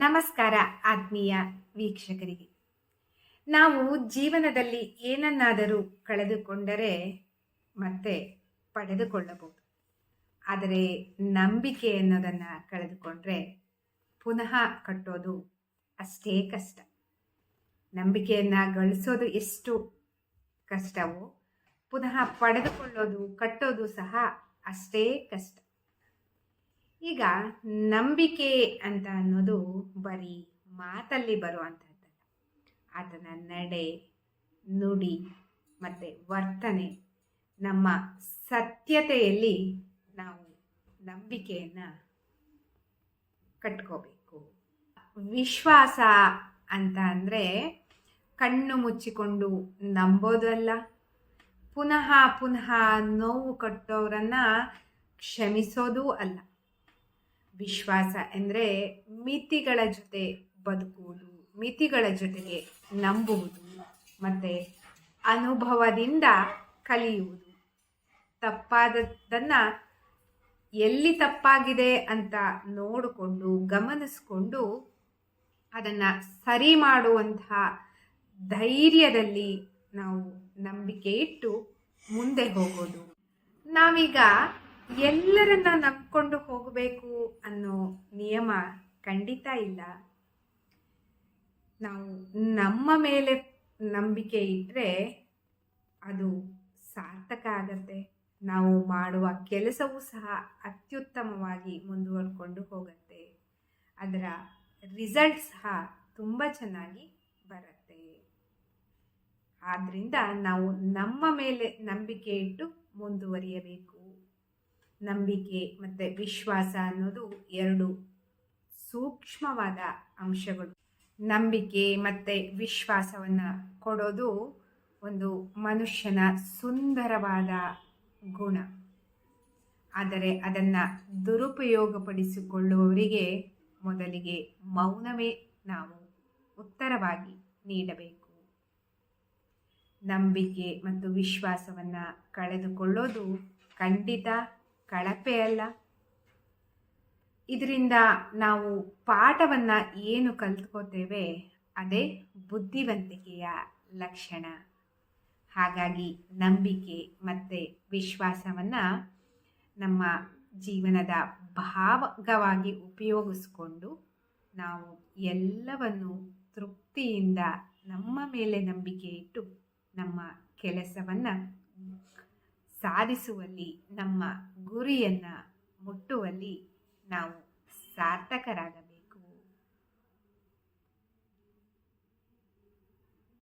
ನಮಸ್ಕಾರ ಆತ್ಮೀಯ ವೀಕ್ಷಕರಿಗೆ. ನಾವು ಜೀವನದಲ್ಲಿ ಏನನ್ನಾದರೂ ಕಳೆದುಕೊಂಡರೆ ಮತ್ತೆ ಪಡೆದುಕೊಳ್ಳಬಹುದು. ಆದರೆ ನಂಬಿಕೆ ಅನ್ನೋದನ್ನು ಕಳೆದುಕೊಂಡ್ರೆ ಪುನಃ ಕಟ್ಟೋದು ಅಷ್ಟೇ ಕಷ್ಟ. ನಂಬಿಕೆಯನ್ನು ಗಳಿಸೋದು ಎಷ್ಟು ಕಷ್ಟವೋ ಪುನಃ ಪಡೆದುಕೊಳ್ಳೋದು ಕಟ್ಟೋದು ಸಹ ಅಷ್ಟೇ ಕಷ್ಟ. ಈಗ ನಂಬಿಕೆ ಅಂತ ಅನ್ನೋದು ಬರೀ ಮಾತಲ್ಲಿ ಬರುವಂಥದ್ದಲ್ಲ. ಆತನ ನಡೆ, ನುಡಿ ಮತ್ತು ವರ್ತನೆ, ನಮ್ಮ ಸತ್ಯತೆಯಲ್ಲಿ ನಾವು ನಂಬಿಕೆಯನ್ನು ಕಟ್ಕೋಬೇಕು. ವಿಶ್ವಾಸ ಅಂತ ಅಂದರೆ ಕಣ್ಣು ಮುಚ್ಚಿಕೊಂಡು ನಂಬೋದಲ್ಲ, ಪುನಃ ಪುನಃ ನೋವು ಕಟ್ಟೋರನ್ನು ಕ್ಷಮಿಸೋದೂ ಅಲ್ಲ. ವಿಶ್ವಾಸ ಅಂದರೆ ಮಿತಿಗಳ ಜೊತೆ ಬದುಕುವುದು, ಮಿತಿಗಳ ಜೊತೆಗೆ ನಂಬುವುದು ಮತ್ತು ಅನುಭವದಿಂದ ಕಲಿಯುವುದು. ತಪ್ಪಾದದ್ದನ್ನು ಎಲ್ಲಿ ತಪ್ಪಾಗಿದೆ ಅಂತ ನೋಡಿಕೊಂಡು ಗಮನಿಸ್ಕೊಂಡು ಅದನ್ನು ಸರಿ ಮಾಡುವಂತಹ ಧೈರ್ಯದಲ್ಲಿ ನಾವು ನಂಬಿಕೆ ಇಟ್ಟು ಮುಂದೆ ಹೋಗೋದು. ನಾವೀಗ ಎಲ್ಲರನ್ನ ನಂಬಿಕೊಂಡು ಹೋಗಬೇಕು ಅನ್ನೋ ನಿಯಮ ಖಂಡಿತ ಇಲ್ಲ. ನಾವು ನಮ್ಮ ಮೇಲೆ ನಂಬಿಕೆ ಇಟ್ಟರೆ ಅದು ಸಾರ್ಥಕ ಆಗತ್ತೆ. ನಾವು ಮಾಡುವ ಕೆಲಸವೂ ಸಹ ಅತ್ಯುತ್ತಮವಾಗಿ ಮುಂದುವರ್ಕೊಂಡು ಹೋಗುತ್ತೆ. ಅದರ ರಿಸಲ್ಟ್ ಸಹ ತುಂಬ ಚೆನ್ನಾಗಿ ಬರುತ್ತೆ. ಆದ್ದರಿಂದ ನಾವು ನಮ್ಮ ಮೇಲೆ ನಂಬಿಕೆ ಇಟ್ಟು ಮುಂದುವರಿಯಬೇಕು. ನಂಬಿಕೆ ಮತ್ತು ವಿಶ್ವಾಸ ಅನ್ನೋದು ಎರಡು ಸೂಕ್ಷ್ಮವಾದ ಅಂಶಗಳು. ನಂಬಿಕೆ ಮತ್ತು ವಿಶ್ವಾಸವನ್ನು ಕೊಡೋದು ಒಂದು ಮನುಷ್ಯನ ಸುಂದರವಾದ ಗುಣ. ಆದರೆ ಅದನ್ನು ದುರುಪಯೋಗಪಡಿಸಿಕೊಳ್ಳುವವರಿಗೆ ಮೊದಲಿಗೆ ಮೌನವೇ ನಾವು ಉತ್ತರವಾಗಿ ನೀಡಬೇಕು. ನಂಬಿಕೆ ಮತ್ತು ವಿಶ್ವಾಸವನ್ನು ಕಳೆದುಕೊಳ್ಳೋದು ಖಂಡಿತ ಕಳಪೆ ಅಲ್ಲ. ಇದರಿಂದ ನಾವು ಪಾಠವನ್ನು ಏನು ಕಲ್ತ್ಕೋತೇವೆ ಅದೇ ಬುದ್ಧಿವಂತಿಕೆಯ ಲಕ್ಷಣ. ಹಾಗಾಗಿ ನಂಬಿಕೆ ಮತ್ತು ವಿಶ್ವಾಸವನ್ನು ನಮ್ಮ ಜೀವನದ ಭಾಗವಾಗಿ ಉಪಯೋಗಿಸ್ಕೊಂಡು ನಾವು ಎಲ್ಲವನ್ನು ತೃಪ್ತಿಯಿಂದ ನಮ್ಮ ಮೇಲೆ ನಂಬಿಕೆ ಇಟ್ಟು ನಮ್ಮ ಕೆಲಸವನ್ನು ಸಾಧಿಸುವಲ್ಲಿ, ನಮ್ಮ ಗುರಿಯನ್ನು ಮುಟ್ಟುವಲ್ಲಿ ನಾವು ಸಾರ್ಥಕರಾಗಬೇಕು.